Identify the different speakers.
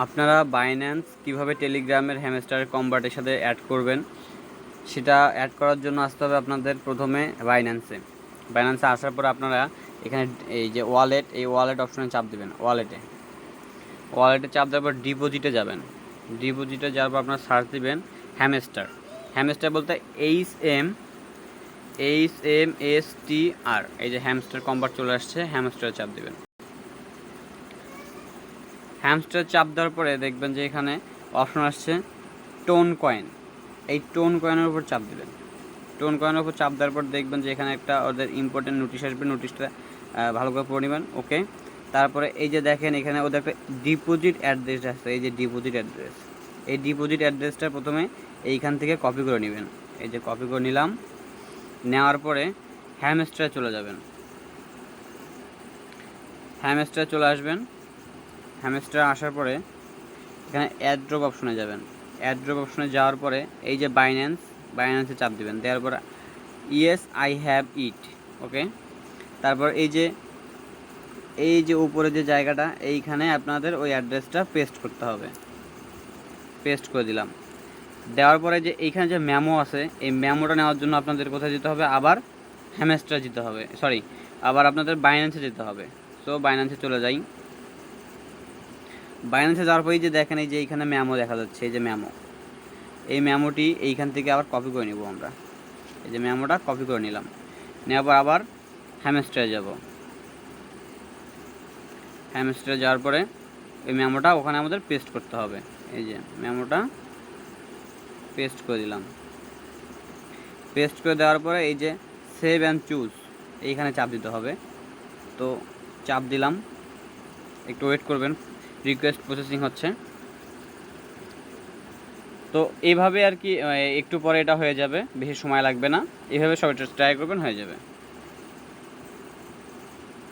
Speaker 1: আপনারা বাইন্যান্স কিভাবে টেলিগ্রামের হ্যামস্টার কনভার্টের সাথে অ্যাড করবেন সেটা অ্যাড করার জন্য আসতে হবে আপনাদের প্রথমে বাইন্যান্সে আসার পর আপনারা এখানে এই যে ওয়ালেট, এই ওয়ালেট অপশনে চাপ দেবেন। ওয়ালেটে চাপ দেওয়ার পর ডিপোজিটে যাবেন। ডিপোজিটে যাওয়ার পর আপনারা সার্চ দিবেন হ্যামস্টার বলতে HMSTR, এই যে হ্যামস্টার কনভার্ট চলে আসছে, হ্যামস্টারে চাপ দেবেন। হ্যামস্টার চাপ দেওয়ার পরে দেখবেন যে এখানে অপশন আসছে টোন কয়েন। এই টোন কয়েনের উপর চাপ দেবেন। টোন কয়েনের উপর চাপ দেওয়ার পর দেখবেন যে এখানে একটা ওদের ইম্পর্টেন্ট নোটিশ আসবে। নোটিশটা ভালো করে পড়ে নেবেন। ওকে, তারপরে এই যে দেখেন এখানে ওদের একটা ডিপোজিট অ্যাড্রেস আছে। এই যে ডিপোজিট অ্যাড্রেস, এই ডিপোজিট অ্যাড্রেসটা প্রথমে এইখান থেকে কপি করে নেবেন। এই যে কপি করে নিলাম। নেওয়ার পরে হ্যামস্টারে চলে যাবেন। হ্যামস্টারে চলে আসবেন। হ্যামস্টারে আসার পরে এখানে অ্যাড্রপ অপশনে যাবেন। অ্যাড্রপ অপশনে যাওয়ার পরে এই যে বাইন্যান্সে চাপ দেবেন। দেওয়ার পর ইয়েস আই হ্যাভ ইট। ওকে, তারপর এই যে উপরে যে জায়গাটা, এইখানে আপনাদের ওই অ্যাড্রেসটা পেস্ট করতে হবে। পেস্ট করে দিলাম। দেওয়ার পরে যে এইখানে যে মেমো আছে, এই মেমোটা নেওয়ার জন্য আপনাদের কোথায় যেতে হবে, আবার হ্যামস্টার যেতে হবে, আবার আপনাদের বাইন্যান্সে যেতে হবে। সো বাইন্যান্সে চলে যাই। বাইন্যান্সে যাওয়ার পরেই যে দেখেন এই যে এইখানে মেমো দেখা যাচ্ছে, এই যে মেমো, এই মেমোটি এইখান থেকে আবার কপি করে নেব আমরা। এই যে মেমোটা কপি করে নিলাম। নেওয়ার পর আবার হ্যামস্টারে যাব। হ্যামস্টারে যাওয়ার পরে এই মেমোটা ওখানে আমাদের পেস্ট করতে হবে। এই যে মেমোটা পেস্ট করে দিলাম। পেস্ট করে দেওয়ার পরে এই যে সেভ অ্যান্ড চুজ, এইখানে চাপ দিতে হবে। তো চাপ দিলাম, একটু ওয়েট করবেন, রিকোয়েস্ট প্রসেসিং হচ্ছে। তো এইভাবে আর কি একটু পরে এটা হয়ে যাবে, বেশি সময় লাগবে না। এইভাবে সবাই ট্রাই করবেন, হয়ে যাবে।